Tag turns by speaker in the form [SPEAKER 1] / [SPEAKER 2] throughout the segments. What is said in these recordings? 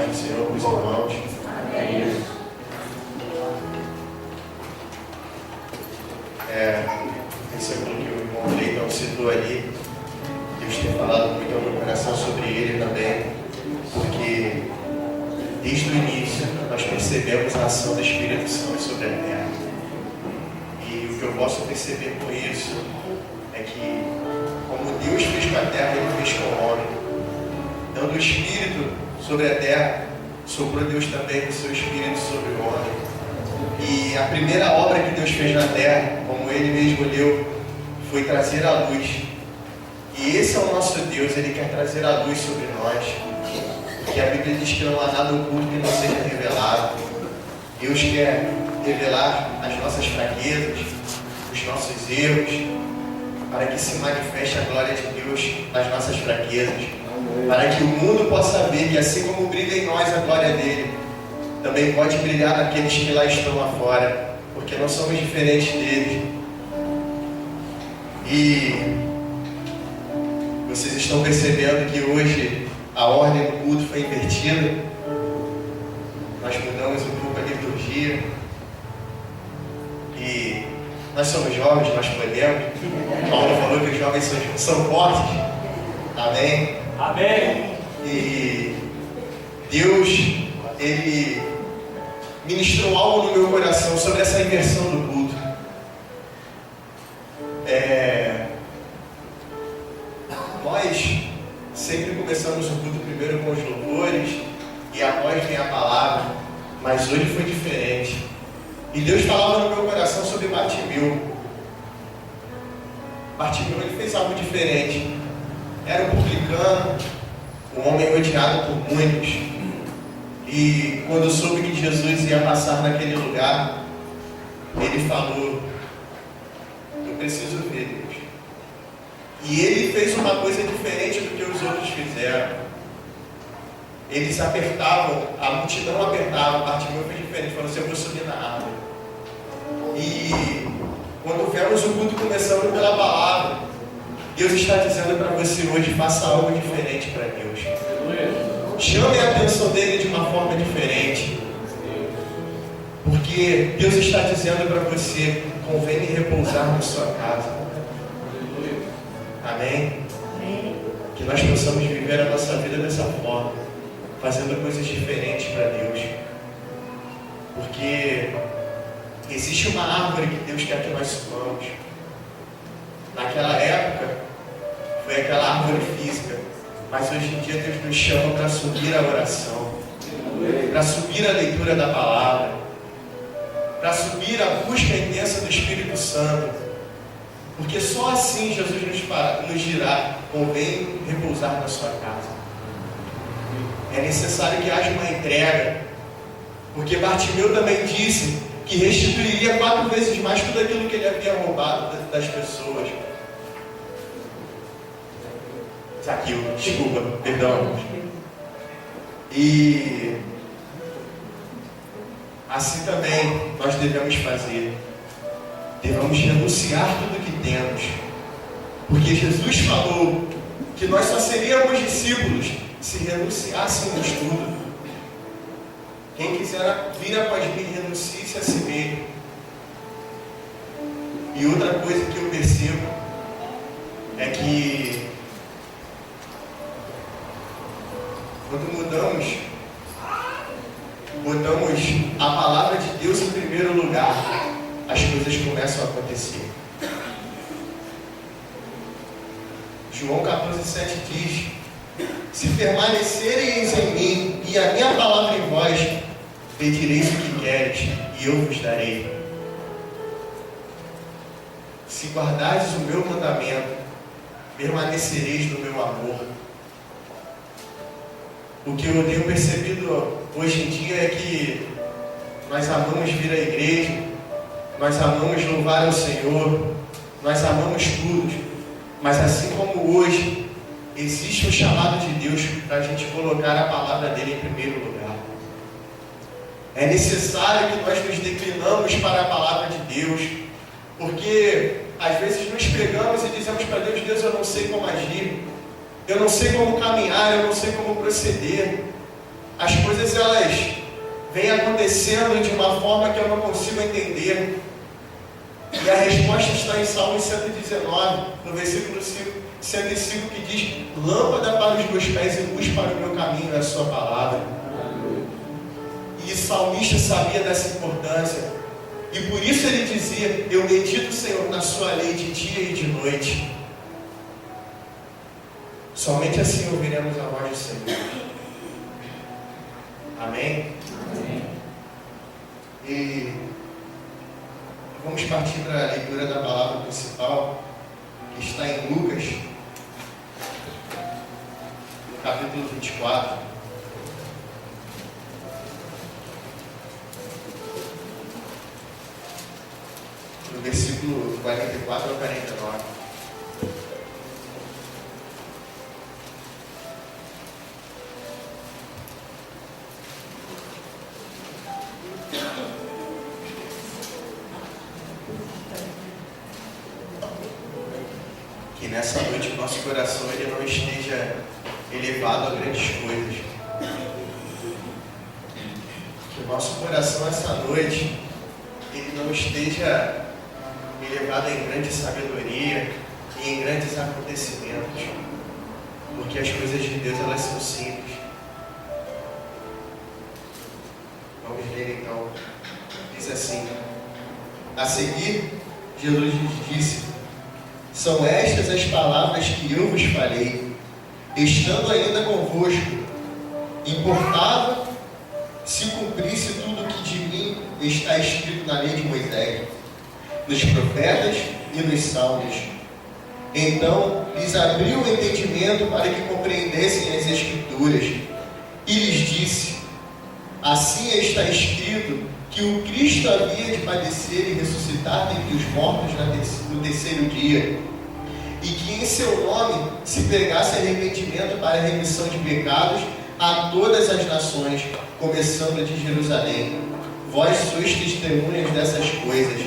[SPEAKER 1] paz do Senhor com os irmãos.
[SPEAKER 2] Amém.
[SPEAKER 1] Percebo que o irmão Leitão citou ali, Deus tem falado muito ao meu coração sobre ele também, porque desde o início nós percebemos a ação do Espírito Santo sobre a terra. E o que eu posso perceber com isso é que, como Deus fez com a terra, Ele fez com o homem. Dando o Espírito sobre a terra, soprou Deus também o seu Espírito sobre o homem. E a primeira obra que Deus fez na terra, como Ele mesmo leu, foi trazer a luz. E esse é o nosso Deus, Ele quer trazer a luz sobre nós. Porque a Bíblia diz que não há nada oculto que não seja revelado. Deus quer revelar as nossas fraquezas, os nossos erros, para que se manifeste a glória de Deus nas nossas fraquezas. Para que o mundo possa ver que assim como brilha em nós a glória dele, também pode brilhar naqueles que lá estão lá fora, porque nós somos diferentes deles. E vocês estão percebendo que hoje a ordem do culto foi invertida. Nós mudamos um pouco a liturgia. E nós somos jovens, nós podemos. Paulo falou que os jovens são fortes. Amém?
[SPEAKER 2] Amém.
[SPEAKER 1] E Deus, Ele ministrou algo no meu coração sobre essa inversão do culto. Nós sempre começamos o culto primeiro com os louvores e após vem a palavra, mas hoje foi diferente. E Deus falava no meu coração sobre Bartimeu. Bartimeu, ele fez algo diferente. Era um publicano, um homem odiado por muitos. E quando soube que Jesus ia passar naquele lugar, ele falou: eu preciso ver Deus. E ele fez uma coisa diferente do que os outros fizeram. Eles apertavam, a multidão apertava, Bartimeu fez diferente, falou assim: eu vou subir na árvore. E quando vemos o culto começando pela palavra, Deus está dizendo para você hoje: faça algo diferente para Deus. Chame a atenção dele de uma forma diferente. Porque Deus está dizendo para você: convém repousar na sua casa. Amém? Que nós possamos viver a nossa vida dessa forma, fazendo coisas diferentes para Deus. Porque existe uma árvore que Deus quer que nós subamos. Naquela época, foi aquela árvore física. Mas hoje em dia Deus nos chama para subir a oração, para subir a leitura da palavra, para subir a busca intensa do Espírito Santo. Porque só assim Jesus nos dirá: convém repousar na sua casa. É necessário que haja uma entrega. Porque Bartimeu também disse que restituiria 4 vezes mais tudo aquilo que ele havia roubado das pessoas. Zaqueu, desculpa, perdão. E assim também nós devemos fazer. Devemos renunciar tudo que temos. Porque Jesus falou que nós só seríamos discípulos se renunciássemos tudo. Quem quiser vir após mim, renuncie-se a si mesmo. E outra coisa que eu percebo é que quando botamos a palavra de Deus em primeiro lugar, as coisas começam a acontecer. João 14,7 diz: se permanecereis em mim e a minha palavra em vós, pedireis o que queres e eu vos darei. Se guardardes o meu mandamento, permanecereis no meu amor. O que eu tenho percebido hoje em dia é que nós amamos vir à igreja, nós amamos louvar ao Senhor, nós amamos tudo, mas assim como hoje, existe um chamado de Deus para a gente colocar a palavra dele em primeiro lugar. É necessário que nós nos declinamos para a palavra de Deus, porque às vezes nos pegamos e dizemos para Deus: Deus, eu não sei como agir, eu não sei como caminhar, eu não sei como proceder. as coisas elas vêm acontecendo de uma forma que eu não consigo entender. E a resposta está em Salmo 119, no versículo 105, que diz: lâmpada para os meus pés e luz para o meu caminho é a sua palavra. E o salmista sabia dessa importância. E por isso ele dizia: eu medito, Senhor, na sua lei de dia e de noite. Somente assim ouviremos a voz do Senhor. Amém?
[SPEAKER 2] Amém.
[SPEAKER 1] E vamos partir para a leitura da palavra principal, que está em Lucas, no capítulo 24. Do versículo 44 ao 49. Que nessa noite o nosso coração ele não esteja elevado a grandes coisas. Que o nosso coração essa noite ele não esteja elevado em grande sabedoria e em grandes acontecimentos, porque as coisas de Deus elas são simples. Vamos ler então. Diz assim: a seguir, Jesus disse: são estas as palavras que eu vos falei, estando ainda convosco. Importava se cumprisse tudo o que de mim está escrito na lei de Moisés, nos profetas e nos salmos. Então lhes abriu o entendimento para que compreendessem as Escrituras, e lhes disse: assim está escrito que o Cristo havia de padecer e ressuscitar dentre os mortos no terceiro dia, e que em seu nome se pregasse arrependimento para a remissão de pecados a todas as nações, começando de Jerusalém. Vós sois testemunhas dessas coisas.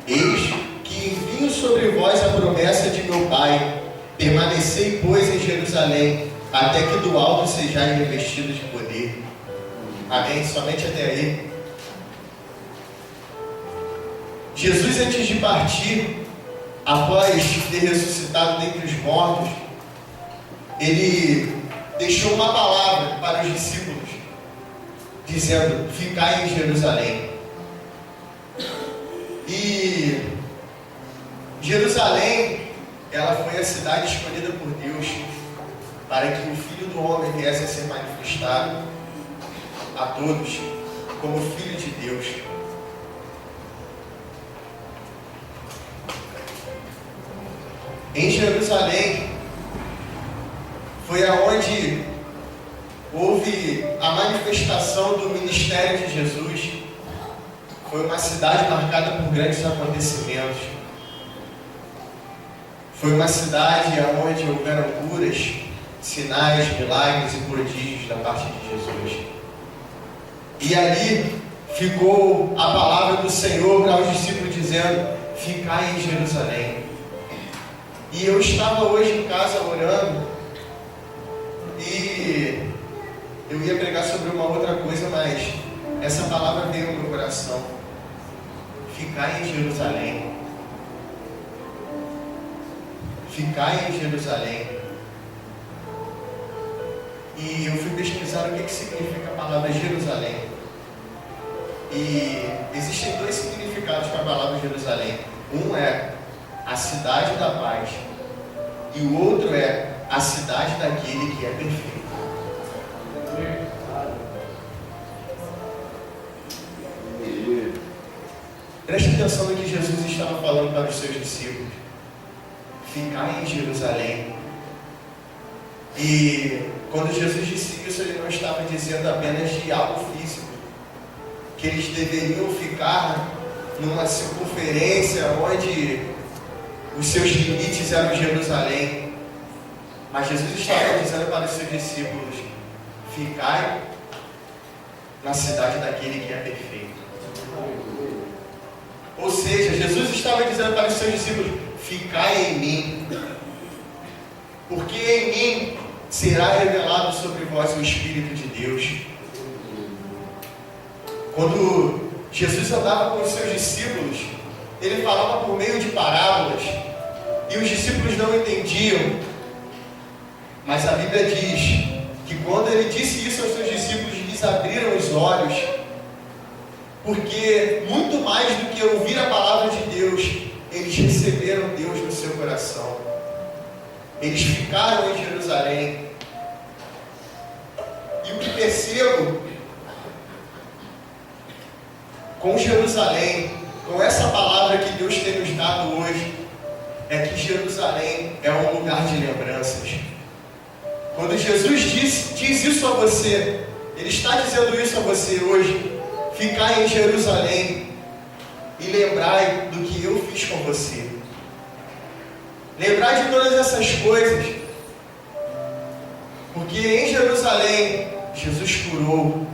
[SPEAKER 1] Eis que envio sobre vós a promessa de meu Pai. Permanecei, pois, em Jerusalém, até que do alto sejais revestidos de poder. Amém? Somente até aí. Jesus, antes de partir, após ter ressuscitado dentre os mortos, ele deixou uma palavra para os discípulos, dizendo: ficai em Jerusalém. E Jerusalém, ela foi a cidade escolhida por Deus para que o Filho do Homem viesse a ser manifestado a todos como Filho de Deus. Em Jerusalém foi aonde houve a manifestação do ministério de Jesus. Foi uma cidade marcada por grandes acontecimentos. Foi uma cidade onde houveram curas, sinais, milagres e prodígios da parte de Jesus. E ali ficou a palavra do Senhor para os discípulos dizendo: ficai em Jerusalém. E eu estava hoje em casa orando e eu ia pregar sobre uma outra coisa, mas essa palavra veio ao meu coração: ficai em Jerusalém. Ficai em Jerusalém. E eu fui pesquisar o que significa a palavra Jerusalém. E existem dois significados para a palavra Jerusalém. Um é a cidade da paz, e o outro é a cidade daquele que é perfeito. Preste atenção no que Jesus estava falando para os seus discípulos: ficai em Jerusalém. E quando Jesus disse isso, ele não estava dizendo apenas de algo físico, que eles deveriam ficar numa circunferência onde os seus limites eram Jerusalém. Mas Jesus estava dizendo para os seus discípulos: ficai na cidade daquele que é perfeito. Ou seja, Jesus estava dizendo para os seus discípulos: ficai em mim, porque em mim será revelado sobre vós o Espírito de Deus. Quando Jesus andava com os seus discípulos, ele falava por meio de parábolas, e os discípulos não entendiam. Mas a Bíblia diz que quando ele disse isso aos seus discípulos, lhes abriram os olhos, porque muito mais do que ouvir a palavra de Deus, eles receberam Deus no seu coração. Eles ficaram em Jerusalém. E o que percebo com Jerusalém, com essa palavra que Deus tem nos dado hoje, é que Jerusalém é um lugar de lembranças. Quando Jesus diz isso a você, Ele está dizendo isso a você hoje: ficai em Jerusalém e lembrai do que eu fiz com você. Lembrai de todas essas coisas, porque em Jerusalém Jesus curou,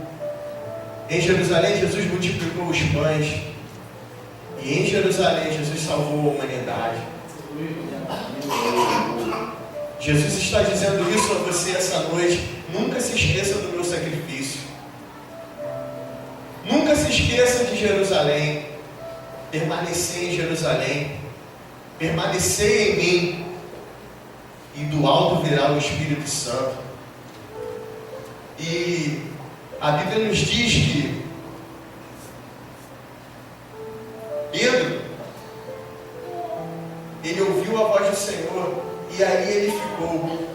[SPEAKER 1] em Jerusalém Jesus multiplicou os pães, e em Jerusalém Jesus salvou a humanidade. Jesus está dizendo isso a você essa noite: nunca se esqueça do meu sacrifício. Nunca se esqueça de Jerusalém. Permanecer em Jerusalém. Permanecer em mim. E do alto virá o Espírito Santo. E a Bíblia nos diz que Pedro, ele ouviu a voz do Senhor e ali ele ficou.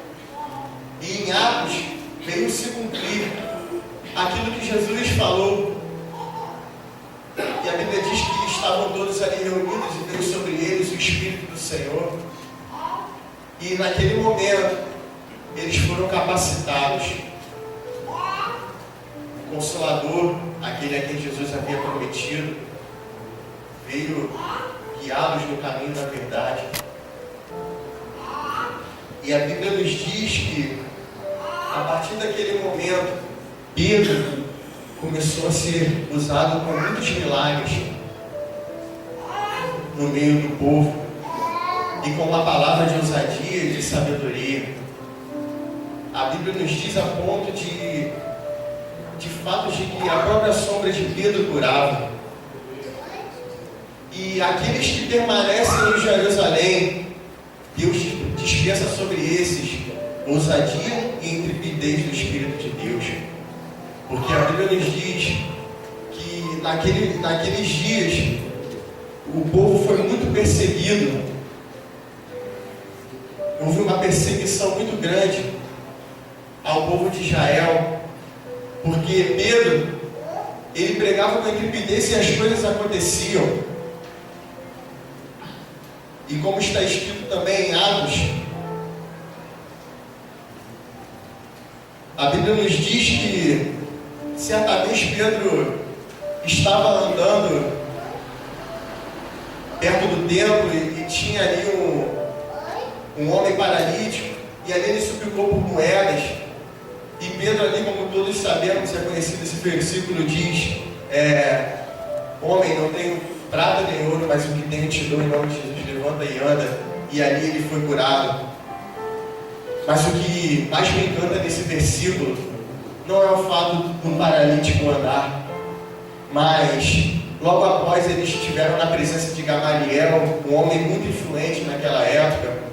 [SPEAKER 1] E em Atos veio se cumprir aquilo que Jesus falou. E a Bíblia diz que estavam todos ali reunidos e veio sobre eles o Espírito do Senhor. E naquele momento eles foram capacitados. O Consolador, aquele a quem Jesus havia prometido, veio guiá-los no caminho da verdade. E a Bíblia nos diz que a partir daquele momento Pedro começou a ser usado com muitos milagres no meio do povo e com uma palavra de ousadia e de sabedoria. A Bíblia nos diz a ponto de fato de que a própria sombra de Pedro curava. E aqueles que permanecem em Jerusalém, Deus dispensa sobre esses ousadia e intrepidez do Espírito de Deus. Porque a Bíblia nos diz que naqueles dias o povo foi muito perseguido. Houve uma perseguição muito grande ao povo de Israel, porque Pedro, ele pregava com intrepidez e as coisas aconteciam. E como está escrito também em Atos, a Bíblia nos diz que certa vez Pedro estava andando perto do templo e tinha ali um homem paralítico, e ali ele suplicou por moedas. E Pedro ali, como todos sabemos, é conhecido esse versículo, diz: homem, não tenho prata nem ouro, mas o que tenho te dou em nome de Jesus, levanta e anda. E ali ele foi curado. Mas o que mais me encanta nesse versículo não é o fato do paralítico andar, mas logo após eles estiveram na presença de Gamaliel, um homem muito influente naquela época.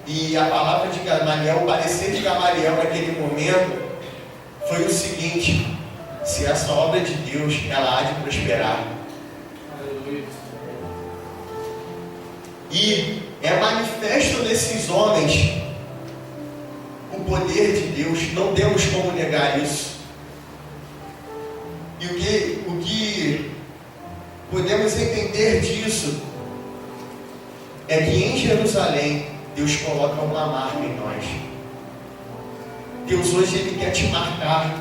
[SPEAKER 1] E a palavra de Gamaliel, o parecer de Gamaliel naquele momento foi o seguinte: se essa obra de Deus, ela há de prosperar. E é manifesto nesses homens o poder de Deus, não temos como negar isso. E o que podemos entender disso é que em Jerusalém Deus coloca uma marca em nós. Deus hoje Ele quer te marcar.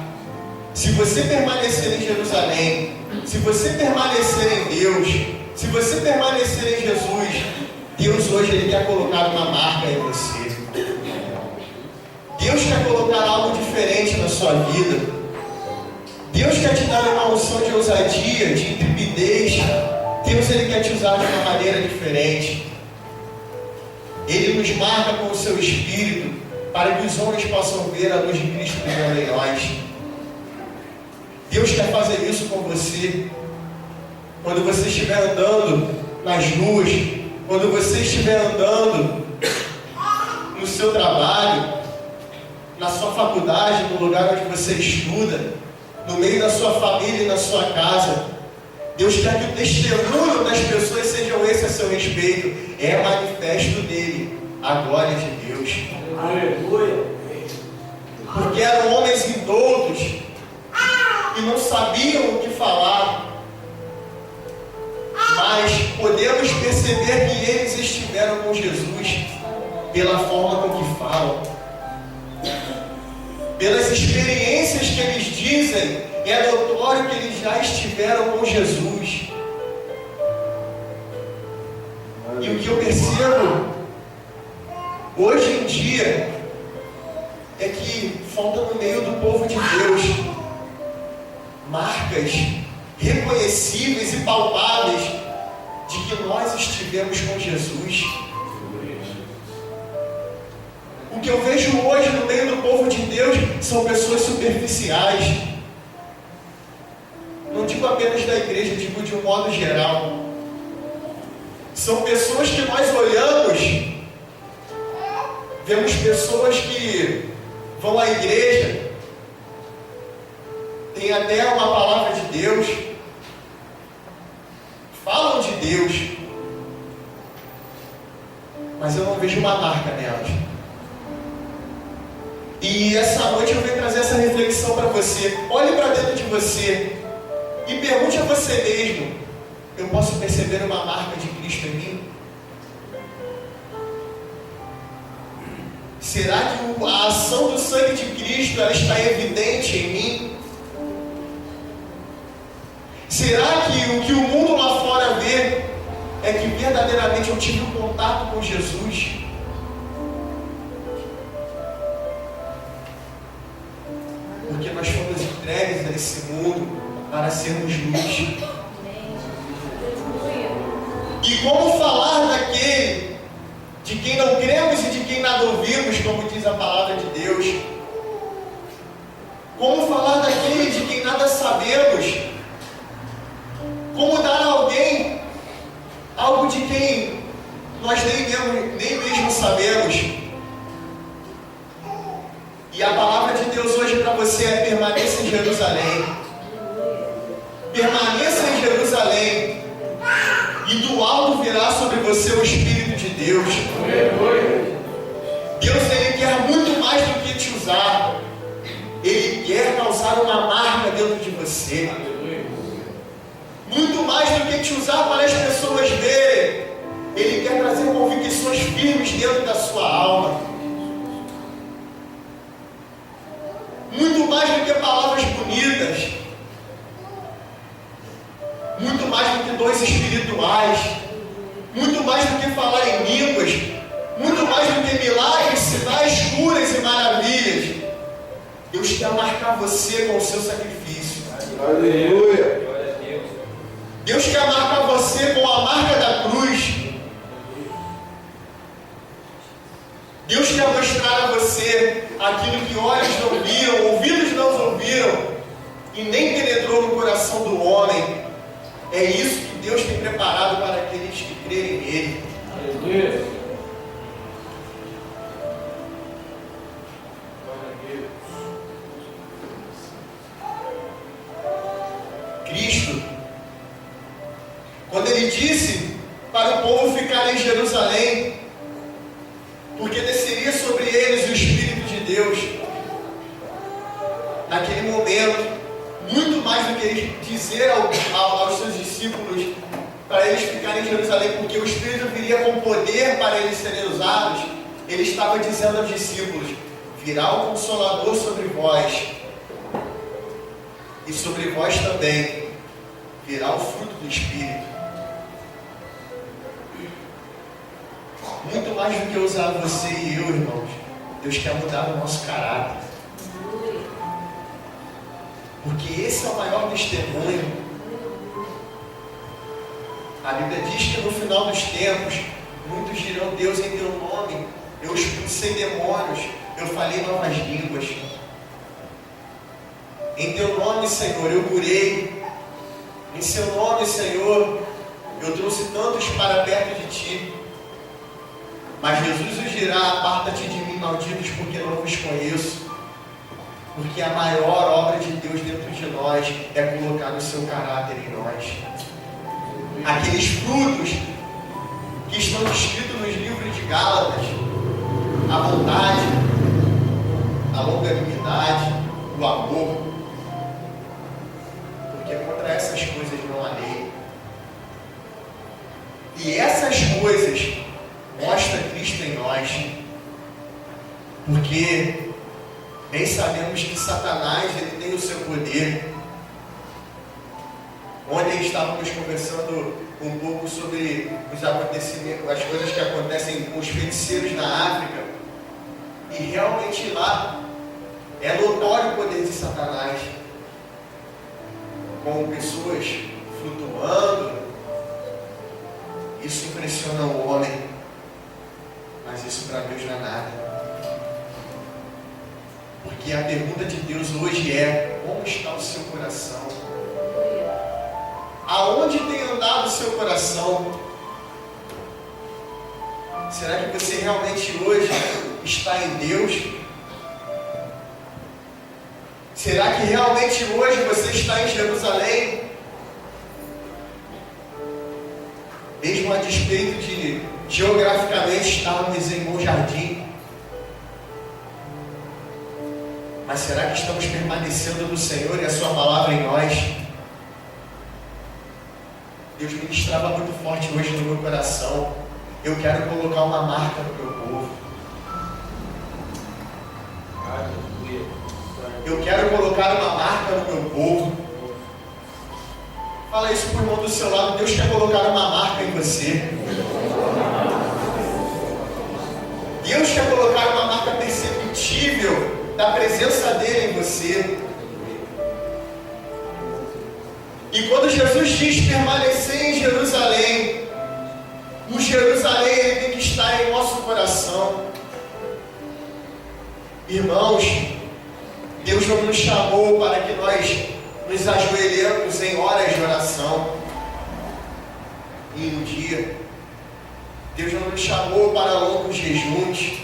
[SPEAKER 1] Se você permanecer em Jerusalém, se você permanecer em Deus, se você permanecer em Jesus, Deus hoje Ele quer colocar uma marca em você. Deus quer colocar algo diferente na sua vida. Deus quer te dar uma unção de ousadia, de intrepidez. Deus Ele quer te usar de uma maneira diferente. Ele nos marca com o seu Espírito para que os homens possam ver a luz de Cristo brilhando em nós. Deus quer fazer isso com você. Quando você estiver andando nas ruas, quando você estiver andando no seu trabalho, na sua faculdade, no lugar onde você estuda, no meio da sua família e na sua casa, Deus quer que o testemunho das pessoas sejam esse a seu respeito. É manifesto dele a glória de Deus.
[SPEAKER 2] Aleluia.
[SPEAKER 1] Porque eram homens indoutos e não sabiam o que falar. Mas podemos perceber que eles estiveram com Jesus pela forma com que falam, pelas experiências que eles dizem. É notório que eles já estiveram com Jesus. E o que eu percebo hoje em dia é que falta no meio do povo de Deus marcas reconhecíveis e palpáveis de que nós estivemos com Jesus. O que eu vejo hoje no meio do povo de Deus são pessoas superficiais. Não digo apenas da igreja, digo de um modo geral. São pessoas que nós olhamos, vemos pessoas que vão à igreja, tem até uma palavra de Deus, falam de Deus, mas eu não vejo uma marca nelas. E essa noite eu venho trazer essa reflexão para você. Olhe para dentro de você e pergunte a você mesmo: eu posso perceber uma marca de Cristo em mim? Será que a ação do sangue de Cristo ela está evidente em mim? Será que o que o mundo lá fora vê é que verdadeiramente eu tive um contato com Jesus? Porque nós fomos entregues a esse mundo para sermos luz. E como falar daquele de quem não cremos e de quem nada ouvimos, como diz a palavra de Deus? Como falar daquele de quem nada sabemos? Como dar a alguém algo de quem nós nem mesmo sabemos? E a palavra de Deus hoje para você é: permaneça em Jerusalém. Permaneça em Jerusalém. E do alto virá sobre você o Espírito de Deus. Deus, Ele quer muito mais do que te usar. Ele quer causar uma marca dentro de você. Muito mais do que te usar para as pessoas verem. Ele quer trazer convicções firmes dentro da sua alma. Muito mais do que palavras bonitas. Muito mais do que dons espirituais. Muito mais do que falar em línguas. Muito mais do que milagres, sinais, curas e maravilhas. Deus quer marcar você com o seu sacrifício.
[SPEAKER 2] Aleluia.
[SPEAKER 1] Deus quer marcar você com a marca da cruz. Deus quer mostrar a você aquilo que olhos não viram, ouvidos não ouviram e nem penetrou no coração do homem. É isso que Deus tem preparado para aqueles que crerem nele.
[SPEAKER 2] Aleluia.
[SPEAKER 1] Cristo, quando Ele disse para o povo ficar em Jerusalém, porque desceria sobre eles o Espírito de Deus, naquele momento, muito mais do que ele dizer aos seus discípulos para eles ficarem em Jerusalém, porque o Espírito viria com poder para eles serem usados, ele estava dizendo aos discípulos: virá o Consolador sobre vós, e sobre vós também virá o fruto do Espírito. Muito mais do que usar você e eu, irmãos, Deus quer mudar o nosso caráter. Porque esse é o maior testemunho. A Bíblia diz que no final dos tempos, muitos dirão: Deus, em teu nome, eu expulsei demônios, eu falei novas línguas. Em Teu nome, Senhor, eu curei. Em Seu nome, Senhor, eu trouxe tantos para perto de Ti. Mas Jesus os dirá: aparta-te de mim, malditos, porque não vos conheço. Porque a maior obra de Deus dentro de nós é colocar o Seu caráter em nós. Aqueles frutos que estão descritos nos livros de Gálatas: a bondade, a longanimidade, o amor. Porque contra essas coisas não há lei. E essas coisas mostram Cristo em nós. Porque bem sabemos que Satanás, ele tem o seu poder. Ontem estávamos conversando um pouco sobre os acontecimentos, as coisas que acontecem com os feiticeiros na África. E realmente lá é notório o poder de Satanás. Com pessoas flutuando. Isso impressiona o homem. Mas isso para Deus não é nada. Porque a pergunta de Deus hoje é: como está o seu coração? Aonde tem andado o seu coração? Será que você realmente hoje está em Deus? Será que realmente hoje você está em Jerusalém? Mesmo a despeito de geograficamente estarmos em Bom Jardim. Mas será que estamos permanecendo no Senhor e a Sua palavra em nós? Deus ministrava muito forte hoje no meu coração. Eu quero colocar uma marca no meu povo. Eu quero colocar uma marca no meu povo. Fala isso por mão do seu lado. Deus quer colocar uma marca em você. Deus quer colocar uma marca perceptível da presença dele em você. E quando Jesus diz permanecer em Jerusalém, o Jerusalém ele tem que estar em nosso coração. Irmãos, Deus não nos chamou para que nós nos ajoelhemos em horas de oração em um dia. Deus não nos chamou para longos jejuns.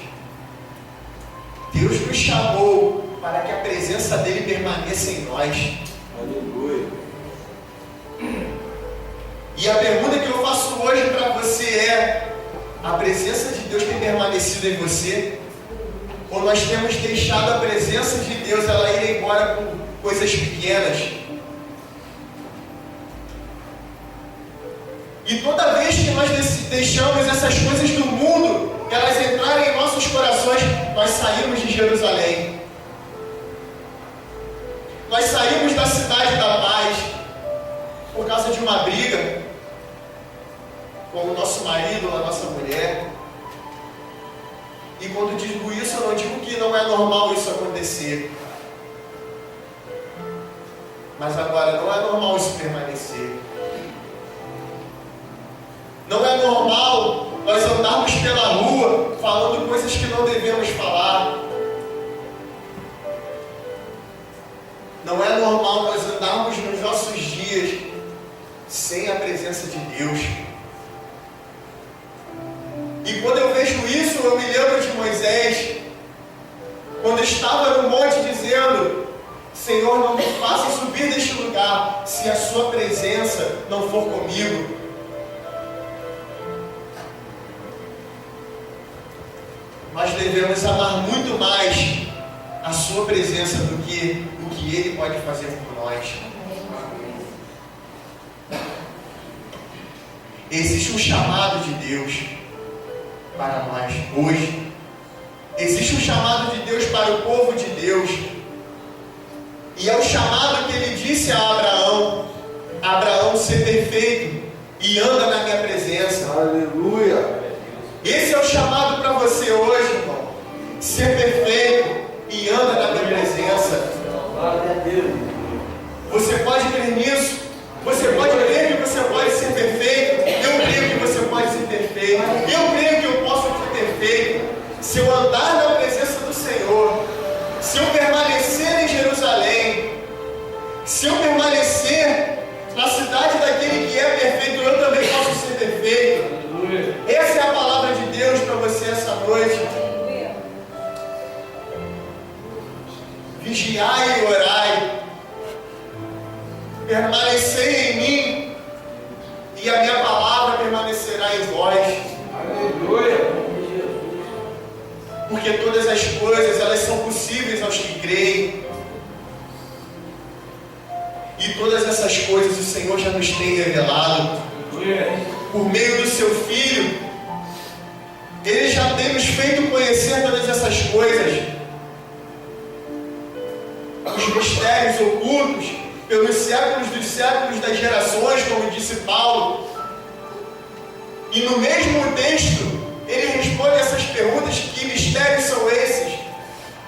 [SPEAKER 1] Deus nos chamou para que a presença dele permaneça em nós.
[SPEAKER 2] Aleluia.
[SPEAKER 1] E a pergunta que eu faço hoje para você é: a presença de Deus tem permanecido em você? Ou nós temos deixado a presença de Deus ela ir embora com coisas pequenas? E toda vez que nós deixamos essas coisas do mundo, elas entrarem em nossos corações, nós saímos de Jerusalém. Nós saímos da cidade da paz por causa de uma briga com o nosso marido ou a nossa mulher. E quando digo isso, eu não digo que não é normal isso acontecer. Mas agora, não é normal isso permanecer. Não é normal nós andarmos pela rua falando coisas que não devemos falar. Não é normal nós andarmos nos nossos dias sem a presença de Deus. E quando eu vejo isso, eu me lembro de Moisés, quando estava no monte dizendo: Senhor, não me faça subir deste lugar, se a sua presença não for comigo. Nós devemos amar muito mais a sua presença do que o que Ele pode fazer por nós. Existe um chamado de Deus para nós hoje. Existe um chamado de Deus para o povo de Deus. E é o chamado que Ele disse a Abraão: Abraão, ser perfeito e anda na minha presença.
[SPEAKER 2] Aleluia.
[SPEAKER 1] Esse é o chamado para você hoje, irmão. Ser perfeito e anda na minha presença.
[SPEAKER 2] Glória a Deus.
[SPEAKER 1] Você pode crer nisso? Você pode crer que você pode ser perfeito? Eu creio que você pode ser perfeito. Eu creio que eu posso ser perfeito. Se eu andar na presença do Senhor, se eu permanecer em Jerusalém, Vigiai e orai. Permanecei em mim, e a minha palavra permanecerá em vós.
[SPEAKER 2] Aleluia.
[SPEAKER 1] Porque todas as coisas, elas são possíveis aos que creem. E todas essas coisas o Senhor já nos tem revelado. Por meio do seu Filho, Ele já tem nos feito conhecer todas essas coisas. Os mistérios ocultos pelos séculos dos séculos das gerações, como disse Paulo. E no mesmo texto, ele responde essas perguntas: que mistérios são esses?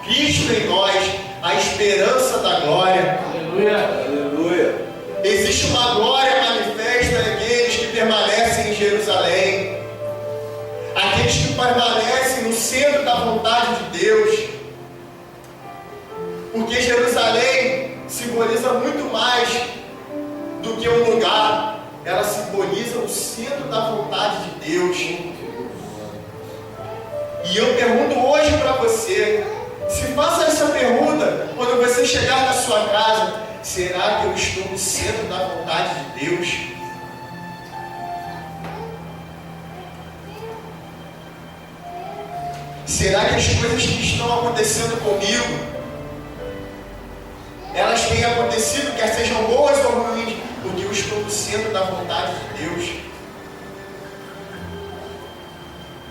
[SPEAKER 1] Cristo em nós, a esperança da glória.
[SPEAKER 2] Aleluia. Aleluia.
[SPEAKER 1] Existe uma glória manifesta naqueles que permanecem em Jerusalém, aqueles que permanecem no centro da vontade de Deus, porque Jerusalém simboliza muito mais do que um lugar, ela simboliza o centro da vontade de Deus. E eu pergunto hoje para você, se faça essa pergunta quando você chegar na sua casa: será que eu estou no centro da vontade de Deus? Será que as coisas que estão acontecendo comigo, elas têm acontecido, quer sejam boas ou ruins, porque eu estou no centro da vontade de Deus?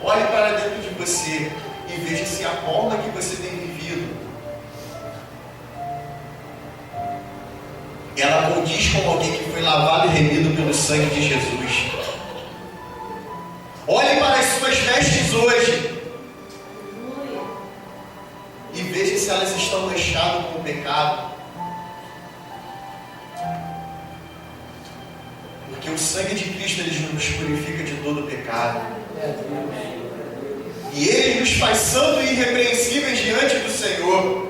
[SPEAKER 1] Olhe para dentro de você e veja se a forma que você tem vivido, ela condiz com alguém que foi lavado e remido pelo sangue de Jesus. Olhe para as suas vestes hoje e veja se elas estão manchadas com o pecado. Porque o sangue de Cristo, ele nos purifica de todo o pecado. E ele nos faz santos e irrepreensíveis diante do Senhor.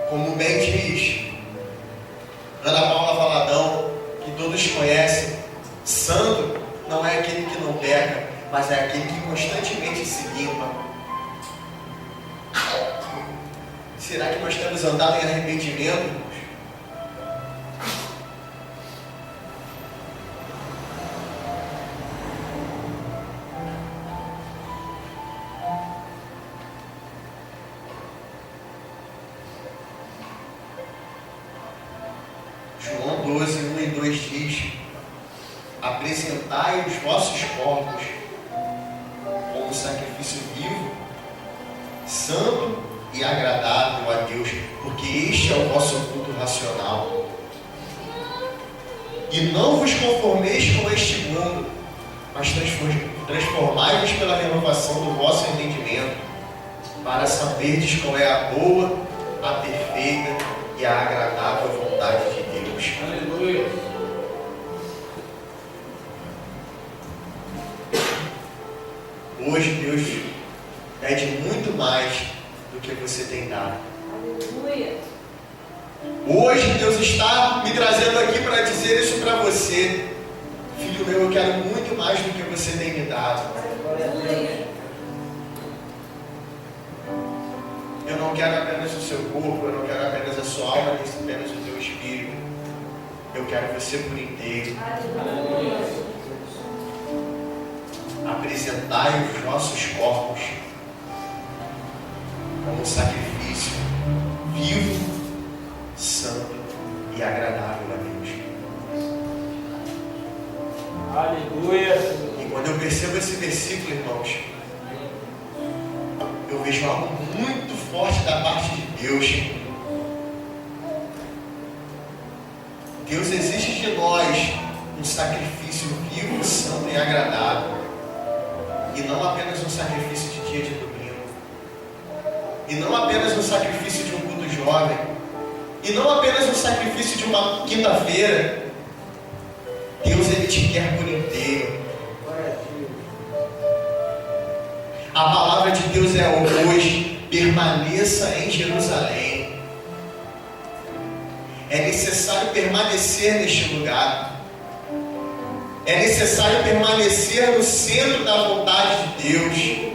[SPEAKER 1] Como bem diz Ana Paula Valadão, que todos conhecem, santo não é aquele que não peca, mas é aquele que constantemente se limpa. Será que nós temos andado em arrependimento? João 12, 1 e 2 diz: apresentai os vossos corpos como sacrifício vivo, santo e agradável a Deus, porque este é o vosso culto racional. E não vos conformeis com este mundo, mas transformai-vos pela renovação do vosso entendimento, para saberdes qual é a boa, a perfeita e a agradável vontade de Deus.
[SPEAKER 2] Aleluia.
[SPEAKER 1] Hoje Deus pede muito mais do que você tem dado.
[SPEAKER 3] Aleluia.
[SPEAKER 1] Hoje Deus está me trazendo aqui para dizer isso para você. Filho meu, eu quero muito mais do que você tem me dado.
[SPEAKER 3] Aleluia.
[SPEAKER 1] Eu não quero apenas o seu corpo, eu não quero apenas a sua alma, nem apenas o teu espírito. Eu quero você por inteiro.
[SPEAKER 3] Aleluia.
[SPEAKER 1] Apresentai os vossos corpos como um sacrifício vivo, santo e agradável a Deus.
[SPEAKER 2] Aleluia.
[SPEAKER 1] E quando eu percebo esse versículo, irmãos, eu vejo algo muito forte da parte de Deus. Deus exige de nós um sacrifício vivo, santo e agradável. E não apenas um sacrifício de dia de domingo. E não apenas um sacrifício de um culto jovem. E não apenas um sacrifício de uma quinta-feira. Deus, Ele te quer por inteiro. A palavra de Deus é hoje: permaneça em Jerusalém. É necessário permanecer neste lugar. É necessário permanecer no centro da vontade de Deus.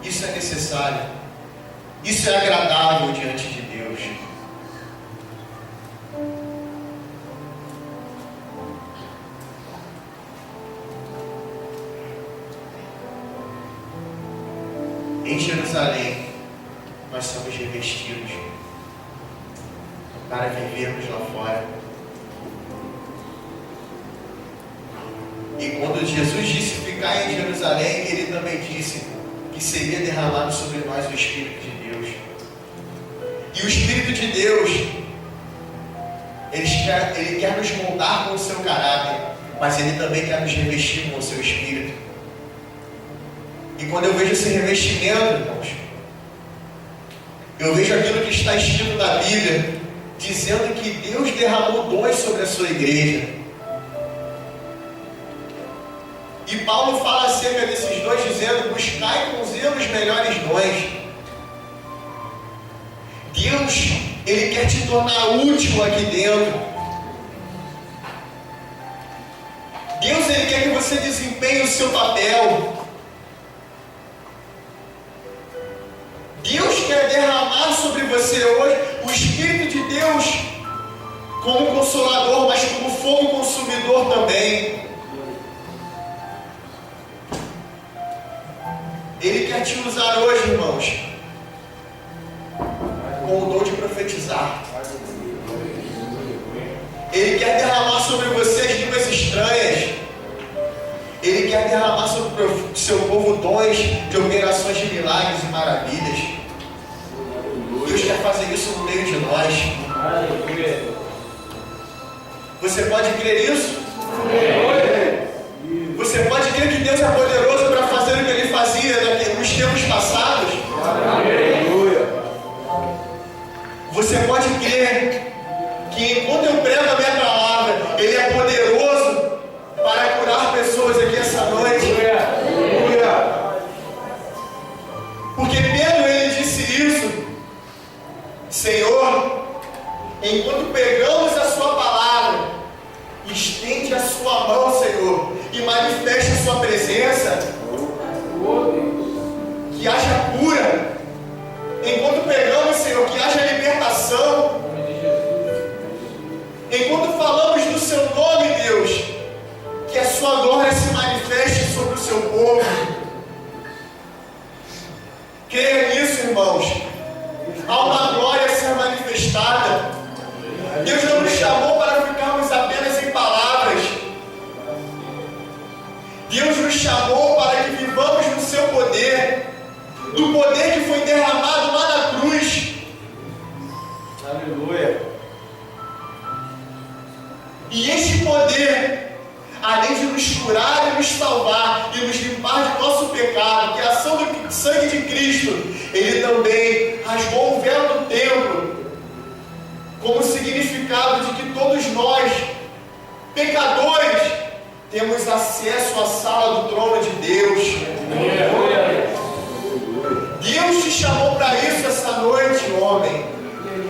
[SPEAKER 1] Isso é necessário. Isso é agradável diante de Deus. Em Jerusalém, nós somos revestidos para vivermos lá fora. E quando Jesus disse ficar em Jerusalém, Ele também disse que seria derramado sobre nós o Espírito de Deus. E o Espírito de Deus, Ele quer nos moldar com o seu caráter, mas Ele também quer nos revestir com o seu Espírito. E quando eu vejo esse revestimento, irmãos, eu vejo aquilo que está escrito na Bíblia, dizendo que Deus derramou dons sobre a sua igreja. E Paulo fala acerca desses dons, dizendo: buscai com zelo os melhores dons. Deus, Ele quer te tornar útil aqui dentro. Deus, Ele quer que você desempenhe o seu papel. Deus quer derramar sobre você hoje o Espírito de Deus como consolador, mas como fogo consumidor também. Ele quer te usar hoje, irmãos, com o dom de profetizar. Ele quer derramar sobre você as línguas estranhas. Ele quer derramar sobre o seu povo dons de operações de milagres e maravilhas. Deus quer fazer isso no meio de nós. Você pode crer nisso? Você pode crer que Deus é poderoso para fazer o que Ele fazia nos tempos passados? Você pode crer que enquanto eu prego a minha palavra, Ele é poderoso para curar pessoas aqui essa noite? Porque Pedro, ele disse isso: Senhor, enquanto pegamos a sua palavra, estende a sua mão, Senhor, e manifeste a sua presença, que haja cura. Enquanto pegamos, Senhor, que haja libertação. Enquanto falamos do seu nome, Deus, que a sua glória se manifeste sobre o seu povo. Creia nisso, irmãos. Há uma glória a ser manifestada. Deus não nos chamou para ficarmos apenas em palavras. Deus nos chamou para que vivamos no seu poder, do poder que foi derramado lá na cruz.
[SPEAKER 2] Aleluia.
[SPEAKER 1] E este poder, além de nos curar e nos salvar e nos limpar de nosso pecado, que é a ação do sangue de Cristo, Ele também rasgou o véu do templo, como significado de que todos nós, pecadores, temos acesso à sala do trono de Deus. Deus te chamou para isso essa noite, homem.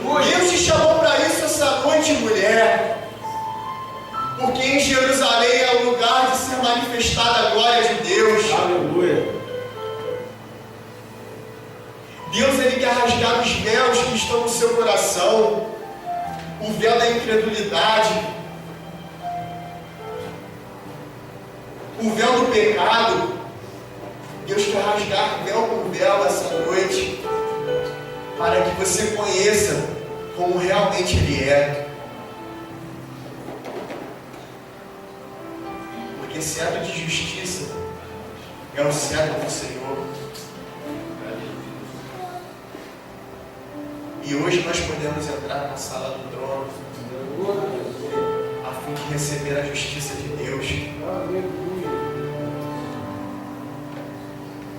[SPEAKER 1] Deus te chamou para isso essa noite, mulher. Porque em Jerusalém é o lugar de ser manifestada a glória de Deus.
[SPEAKER 2] Aleluia.
[SPEAKER 1] Deus, Ele quer rasgar os véus que estão no seu coração, o véu da incredulidade, o véu do pecado. Deus quer rasgar véu por véu essa noite, para que você conheça como realmente Ele é. Porque cetro de justiça é o cetro do Senhor. E hoje nós podemos entrar na sala do trono a fim de receber a justiça de Deus.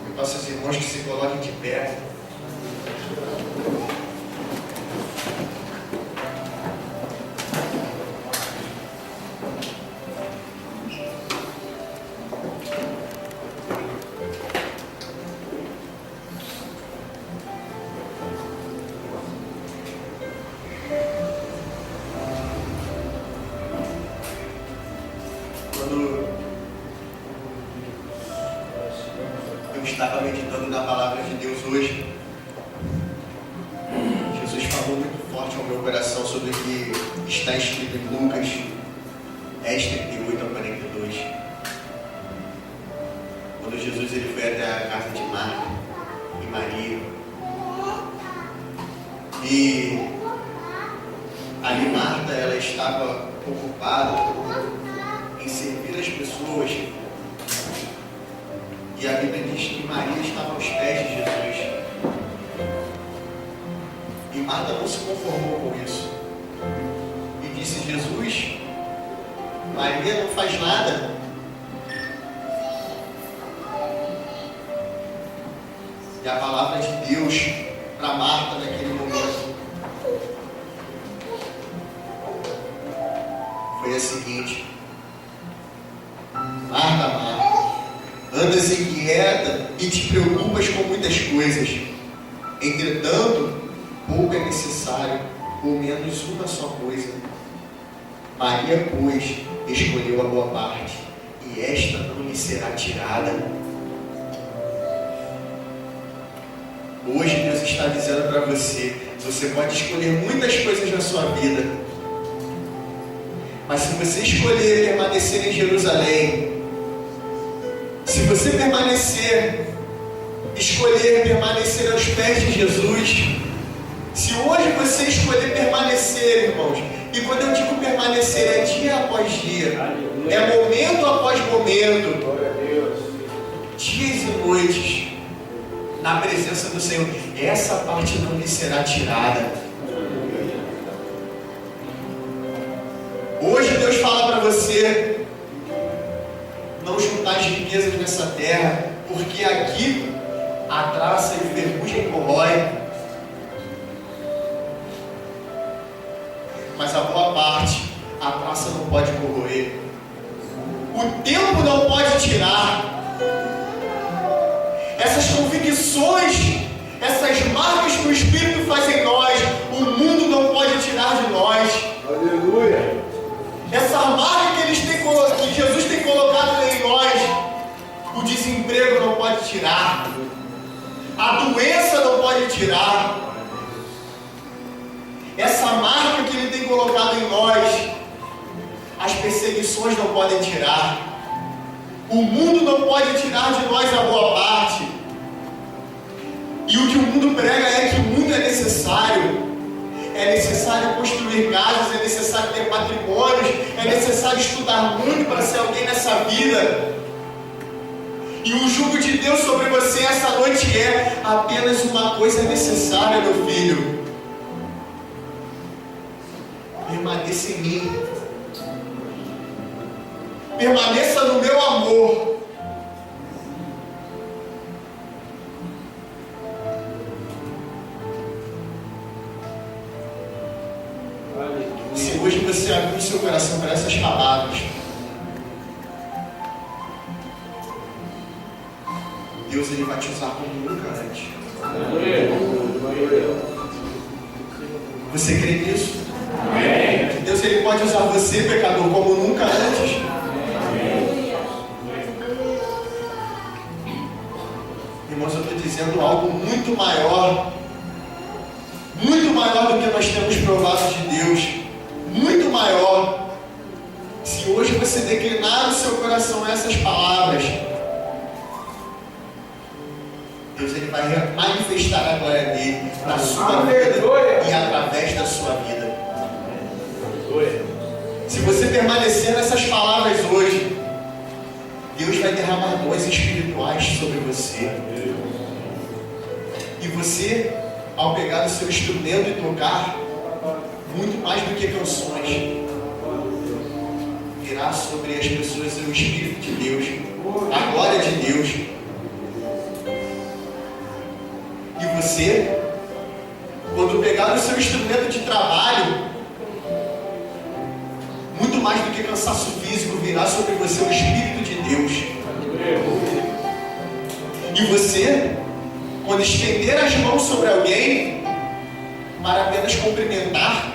[SPEAKER 1] Eu peço aos irmãos que se coloquem de pé. estava meditando na palavra de Deus hoje, Jesus falou muito forte ao meu coração sobre o que está escrito em Lucas 10, 38 a 42. Quando Jesus ele foi até a casa de Marta e Maria, e ali Marta ela estava ocupada em servir as pessoas, e a Bíblia diz que Maria estava aos pés de Jesus. E Marta não se conformou com isso e disse: Jesus, Maria não faz nada. E a palavra de Deus para Marta naquele momento foi a seguinte: Marta, Marta, andas inquieta e te preocupas com muitas coisas. Entretanto, pouco é necessário, ou menos uma só coisa. Maria, pois, escolheu a boa parte, e esta não lhe será tirada. Hoje Deus está dizendo para você: você pode escolher muitas coisas na sua vida, mas se você escolher permanecer em Jerusalém, se você escolher permanecer aos pés de Jesus, se hoje você escolher permanecer, irmãos, e quando eu digo permanecer, é dia após dia, é momento após momento, dias e noites, na presença do Senhor, essa parte não lhe será tirada. Hoje Deus fala para você: não juntar as riquezas nessa terra, porque aqui a traça e a ferrugem corrói, mas a boa parte a traça não pode corroer, o tempo não pode tirar. Essas convicções, essas marcas que o Espírito faz em nós, o mundo não pode tirar de nós.
[SPEAKER 2] Aleluia.
[SPEAKER 1] Essa marca que Jesus tem colocado em nós, o desemprego não pode tirar, a doença não pode tirar. Essa marca que Ele tem colocado em nós, as perseguições não podem tirar. O mundo não pode tirar de nós a boa parte. E o que o mundo prega é que o mundo é necessário. É necessário construir casas, é necessário ter patrimônios, é necessário estudar muito para ser alguém nessa vida. E o jugo de Deus sobre você essa noite é: apenas uma coisa necessária, meu filho. Permaneça em mim. Permaneça no meu amor. Se hoje você abrir o seu coração para essas palavras, Deus ele vai te usar como nunca antes. Você crê nisso? Amém. Deus ele pode usar você, pecador, como nunca antes. Irmãos, eu estou dizendo algo muito maior do que nós temos provado de Deus, muito maior. Se hoje você declinar o seu coração a essas palavras, Deus ele vai manifestar a glória dele na sua vida e através da sua vida. Se você permanecer nessas palavras hoje, Deus vai derramar dons espirituais sobre você. E você, ao pegar o seu instrumento e tocar, muito mais do que canções, virá sobre as pessoas o Espírito de Deus, a glória de Deus. E você, quando pegar o seu instrumento de trabalho, muito mais do que cansaço físico, virá sobre você o Espírito de Deus. E você, quando estender as mãos sobre alguém, para apenas cumprimentar,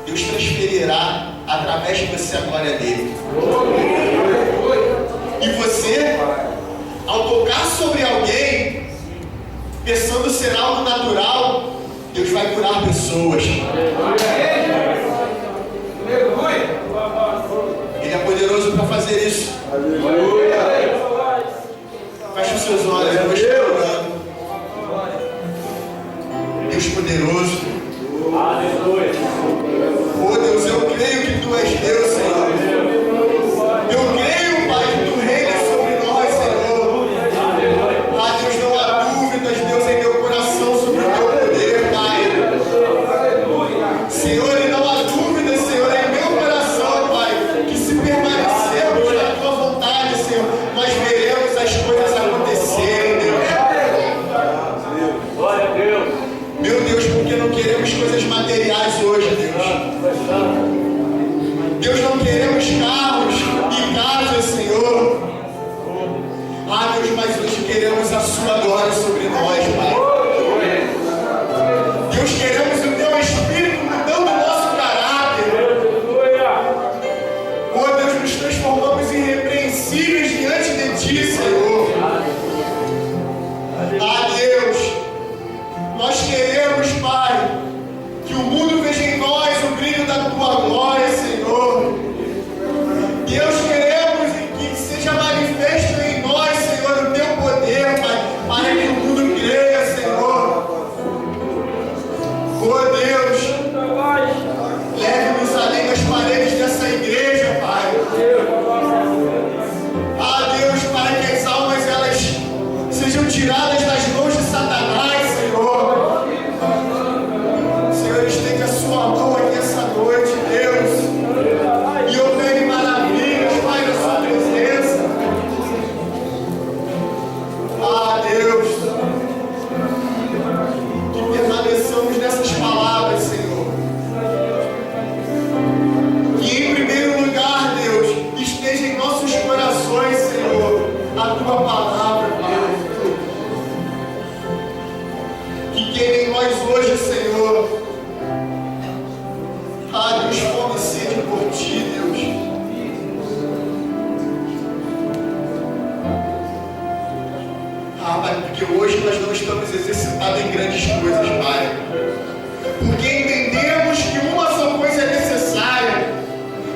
[SPEAKER 1] Deus transferirá através de você a glória dele. E você, ao sobre alguém, pensando ser algo natural, Deus vai curar pessoas. Ele é poderoso para fazer isso. Feche os seus olhos, eu vou estar orando. Deus poderoso. Oh Deus, eu creio que Tu és Deus, Senhor. Eu creio, Pai, que Tu reinas sobre nós, Senhor. Ah, Deus, não há dúvidas, Deus, em meu coração sobre o Teu poder, Pai. Senhor, e não há dúvidas, Senhor, em meu coração, Pai, que se permanecermos na Tua vontade, Senhor, nós veremos as coisas acontecerem, Deus.
[SPEAKER 2] Glória a Deus.
[SPEAKER 1] Meu Deus, porque não queremos coisas materiais hoje, Deus. Deus, não queremos carros e casas, Senhor. Ah, Deus, mas hoje queremos a Sua glória sobre nós, Pai. Deus, queremos o Teu Espírito mudando o nosso caráter. Oh, Deus, nos transformamos em irrepreensíveis diante de Ti, Senhor. Ah, Deus, nós queremos, Pai, que o mundo veja em nós o brilho da Tua glória, Senhor. Deus, queremos que seja manifesto em nós, Senhor, o Teu poder, Pai, para que o mundo creia, Senhor. Oh Deus, leve-nos além das paredes dessa igreja, Pai. Ah, Deus, para que as almas elas sejam tiradas das mãos de Satanás, Senhor. Senhor, estende a Sua mão aqui essa noite, Deus, e opere maravilhas, Pai, na Sua presença. Ah, Deus, que permaneçamos nessas palavras, Senhor. Que em primeiro lugar, Deus, esteja em nossos corações, Senhor, a Tua palavra, Deus. Que queime em nós hoje, Senhor. Ah, Deus, fome e sede por Ti, Deus. Ah, Pai, porque hoje nós não estamos exercitados em grandes coisas, Pai. Porque entendemos que uma só coisa é necessária,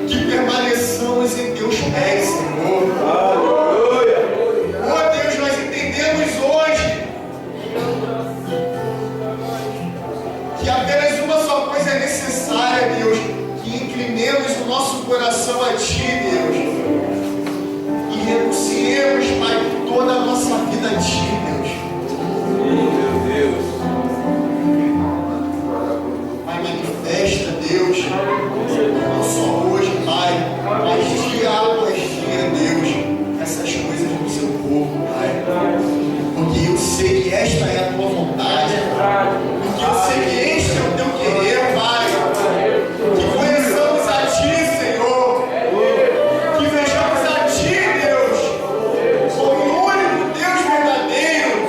[SPEAKER 1] que permaneçamos em Teus pés, Senhor. Oh, Deus, nós entendemos hoje que apenas uma só coisa é necessária, Deus, que inclinemos o nosso coração a Ti, Deus, e renunciemos, Pai, toda a nossa vida a Ti, Deus. Pai, manifesta, Deus, não só hoje, Pai, mas dia após dia, Deus, essas coisas no Seu povo, Pai, porque eu sei que esta é a Tua vontade, porque eu sei que este é o Teu querer, Pai. Que conheçamos a Ti, Senhor. Que vejamos a Ti, Deus, como o único Deus verdadeiro.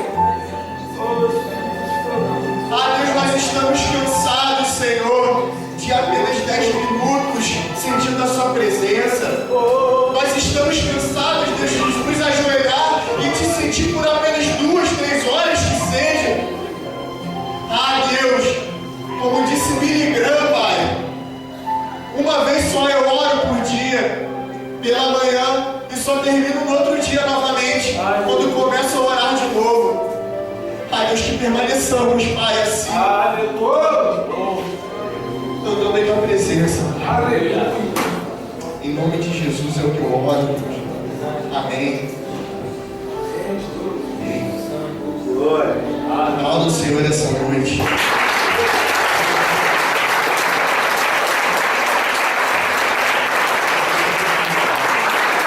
[SPEAKER 1] Ah, Deus, nós estamos cansados, Senhor, de apenas 10 minutos sentindo a Sua presença. Nós estamos cansados, Deus, de nos ajoelhar e Te sentir por apenas 2, 3 horas que seja. Ah, Deus, como disse Billy Graham, Pai, uma vez só eu oro por dia, pela manhã, e só termino no outro dia novamente, quando começo a orar de novo. Pai, Deus, que permaneçamos, Pai, assim, andando em Tua presença. Em nome de Jesus é o que eu oro. Amém. Amém. A palavra do Senhor essa noite.